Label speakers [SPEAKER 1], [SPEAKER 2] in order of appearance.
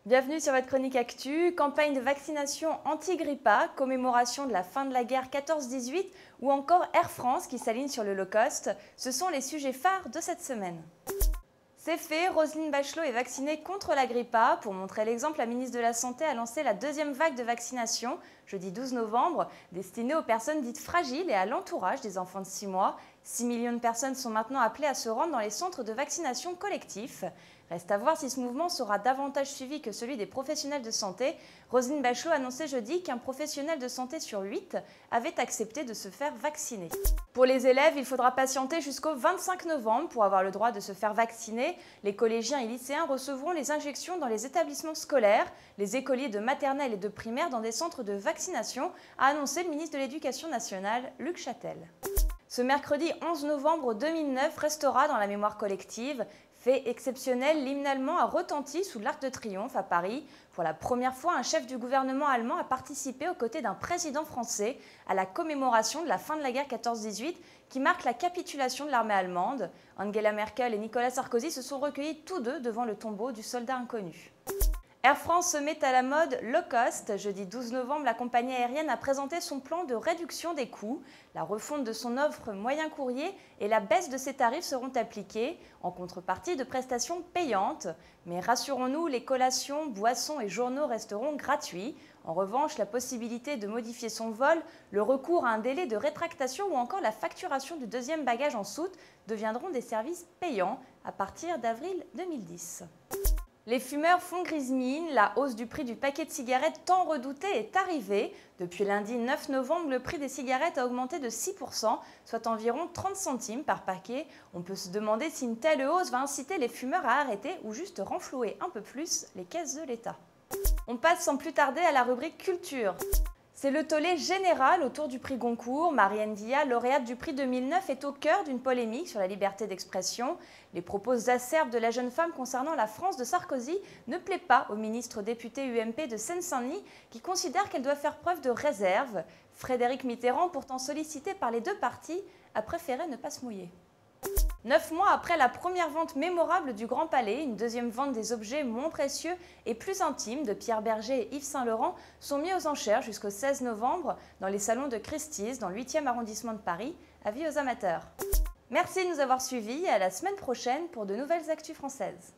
[SPEAKER 1] Bienvenue sur votre chronique actu, campagne de vaccination anti-grippa, commémoration de la fin de la guerre 14-18 ou encore Air France qui s'aligne sur le low cost. Ce sont les sujets phares de cette semaine. C'est fait, Roselyne Bachelot est vaccinée contre la grippa. Pour montrer l'exemple, la ministre de la Santé a lancé la deuxième vague de vaccination, jeudi 12 novembre, destinée aux personnes dites fragiles et à l'entourage des enfants de 6 mois. 6 millions de personnes sont maintenant appelées à se rendre dans les centres de vaccination collectifs. Reste à voir si ce mouvement sera davantage suivi que celui des professionnels de santé. Roselyne Bachelot annonçait jeudi qu'un professionnel de santé sur 8 avait accepté de se faire vacciner. Pour les élèves, il faudra patienter jusqu'au 25 novembre pour avoir le droit de se faire vacciner. Les collégiens et lycéens recevront les injections dans les établissements scolaires, les écoliers de maternelle et de primaire dans des centres de vaccination, a annoncé le ministre de l'Éducation nationale, Luc Châtel. Ce mercredi 11 novembre 2009 restera dans la mémoire collective. Fait exceptionnel, l'hymne allemand a retenti sous l'Arc de Triomphe à Paris. Pour la première fois, un chef du gouvernement allemand a participé aux côtés d'un président français à la commémoration de la fin de la guerre 14-18 qui marque la capitulation de l'armée allemande. Angela Merkel et Nicolas Sarkozy se sont recueillis tous deux devant le tombeau du soldat inconnu. Air France se met à la mode low cost. Jeudi 12 novembre, la compagnie aérienne a présenté son plan de réduction des coûts. La refonte de son offre moyen courrier et la baisse de ses tarifs seront appliquées en contrepartie de prestations payantes. Mais rassurons-nous, les collations, boissons et journaux resteront gratuits. En revanche, la possibilité de modifier son vol, le recours à un délai de rétractation ou encore la facturation du deuxième bagage en soute deviendront des services payants à partir d'avril 2010. Les fumeurs font grise mine, la hausse du prix du paquet de cigarettes tant redouté est arrivée. Depuis lundi 9 novembre, le prix des cigarettes a augmenté de 6%, soit environ 30 centimes par paquet. On peut se demander si une telle hausse va inciter les fumeurs à arrêter ou juste renflouer un peu plus les caisses de l'État. On passe sans plus tarder à la rubrique culture. C'est le tollé général autour du prix Goncourt. Marianne Dia, lauréate du prix 2009, est au cœur d'une polémique sur la liberté d'expression. Les propos acerbes de la jeune femme concernant la France de Sarkozy ne plaisent pas au ministre député UMP de Seine-Saint-Denis qui considère qu'elle doit faire preuve de réserve. Frédéric Mitterrand, pourtant sollicité par les deux partis, a préféré ne pas se mouiller. 9 mois après la première vente mémorable du Grand Palais, une deuxième vente des objets moins précieux et plus intimes de Pierre Berger et Yves Saint-Laurent sont mis aux enchères jusqu'au 16 novembre dans les salons de Christie's dans le 8e arrondissement de Paris. Avis aux amateurs. Merci de nous avoir suivis et à la semaine prochaine pour de nouvelles actus françaises.